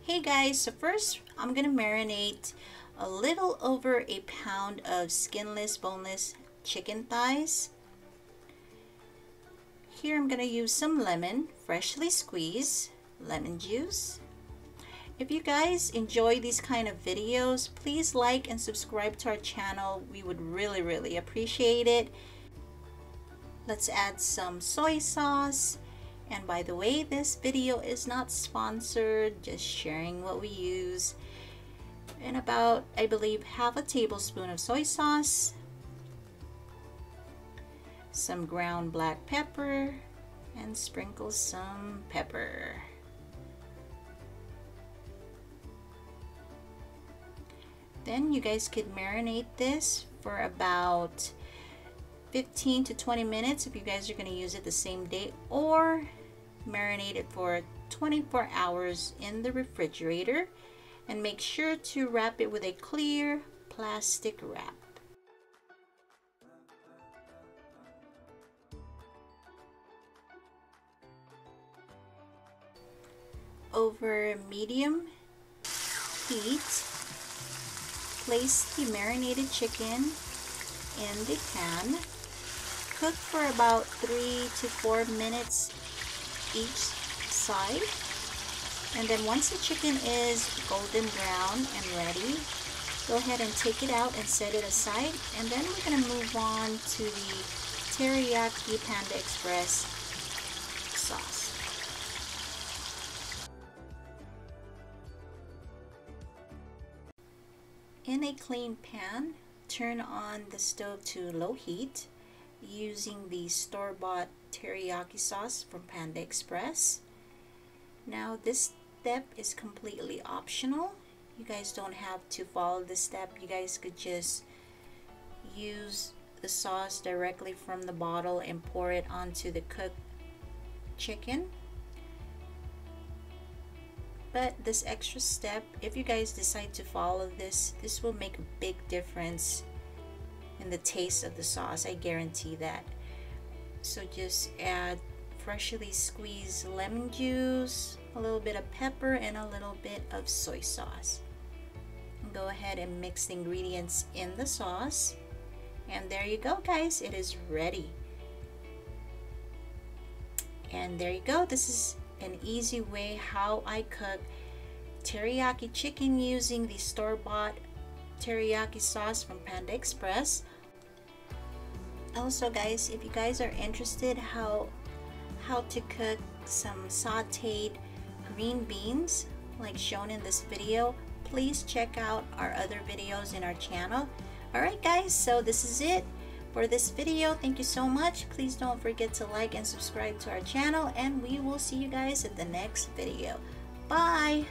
Hey guys, so first I'm gonna marinate a little over a pound of skinless, boneless chicken thighs. Here I'm gonna use some lemon, freshly squeezed lemon juice. If you guys enjoy these kind of videos, please like and subscribe to our channel. We would really appreciate it. Let's add some soy sauce. And by the way, this video is not sponsored, just sharing what we use. And about, I believe, half a tablespoon of soy sauce, some ground black pepper, and sprinkle some pepper. Then you guys could marinate this for about 15 to 20 minutes if you guys are going to use it the same day, or marinate it for 24 hours in the refrigerator, and make sure to wrap it with a clear plastic wrap. Over medium heat, place the marinated chicken in the pan. Cook for about 3 to 4 minutes each side. And then once the chicken is golden brown and ready, go ahead and take it out and set it aside. And then we're going to move on to the Teriyaki Panda Express sauce. In a clean pan, turn on the stove to low heat using the store-bought teriyaki sauce from Panda Express. Now this step is completely optional. You guys don't have to follow this step. You guys could just use the sauce directly from the bottle and pour it onto the cooked chicken. But this extra step, if you guys decide to follow this will make a big difference in the taste of the sauce. I guarantee that. So just add freshly squeezed lemon juice, a little bit of pepper, and a little bit of soy sauce. And go ahead and mix the ingredients in the sauce. And there you go, guys. It is ready. And there you go. This is an easy way how I cook teriyaki chicken using the store-bought teriyaki sauce from Panda Express. Also guys, if you guys are interested how to cook some sauteed green beans like shown in this video, please check out our other videos in our channel. Alright guys, so this is it for this video. Thank you so much. Please don't forget to like and subscribe to our channel, and we will see you guys at the next video. Bye!